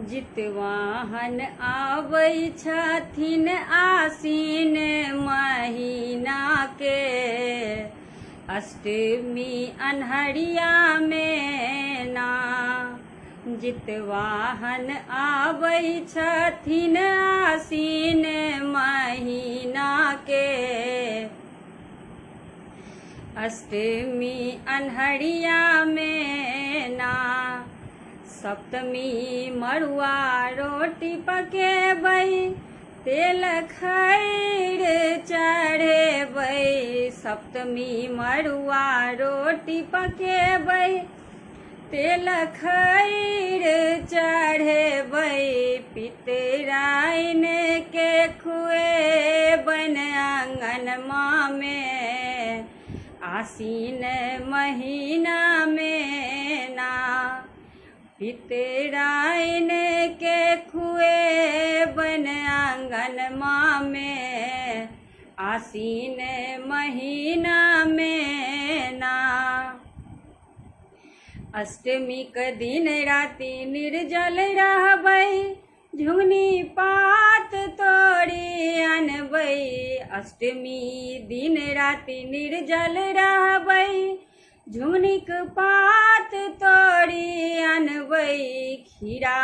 जितवाहन आबै छथिन आसीन महीना के, अष्टमी अन्हरिया में ना। जितवाहन आबै छथिन आसीन महीना के, अष्टमी अन्हरिया में ना। सप्तमी मड़ुआ रोटी पकेबै, तेल खैर चढ़ेबै। सप्तमी मड़ुआ रोटी पकेबै, तेल खैर चढ़ेबै। पितराइन के खुएबन आंगनमा में, आसीन महीना में ना। पितराइन के खुएबन आंगनमा में, आसीन महीना में ना। अष्टमी के दिन राति निर्जल रहबै, झुंगनी पात तोड़ी अनबै। अष्टमी दिन राति निर्जल रहबै, झुंगनीक पात तोड़ी अनबै। खीरा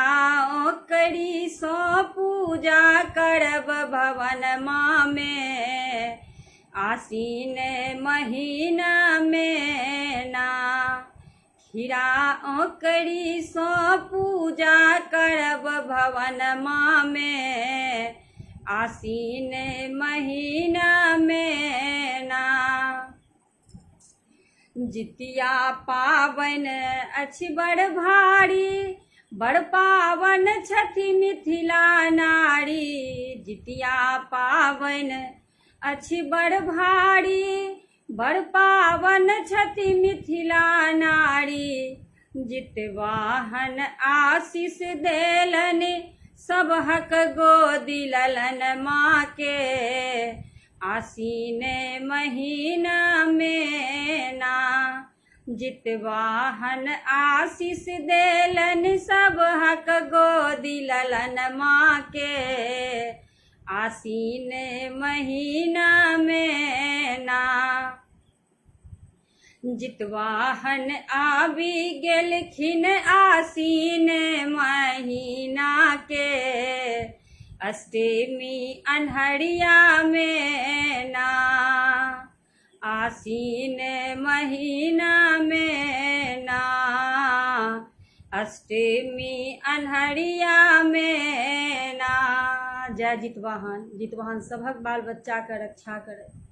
ओकरी सो पूजा करब भवनमा में, आसीन महीना में ना। खीरा ओकरी सो पूजा करब भवनमा में, आसीन महीना में ना। जितिया पाबन अछि बड़ भारी, बड़ पावन छथि मिथिला नारी। जितिया पाबन अछि बड़ भारी, बड़ पावन छथि मिथिला नारी। जितवाहन आशीष देलन, सबहक गोदी ललन माँ के, आसीन महीना में ना। जितवाहन आशीष देलन, सबहक गोदी ललन माँ के, आसीन महीना में ना। जितवाहन आबि गेलखिन आसीन महीना के, अष्टमी अन्हरिया में ना। आसीन महीना में ना, अष्टमी अन्हरिया में ना। जय जितवाहन। जितवाहन सबहक बाल बच्चा के रक्षा करे।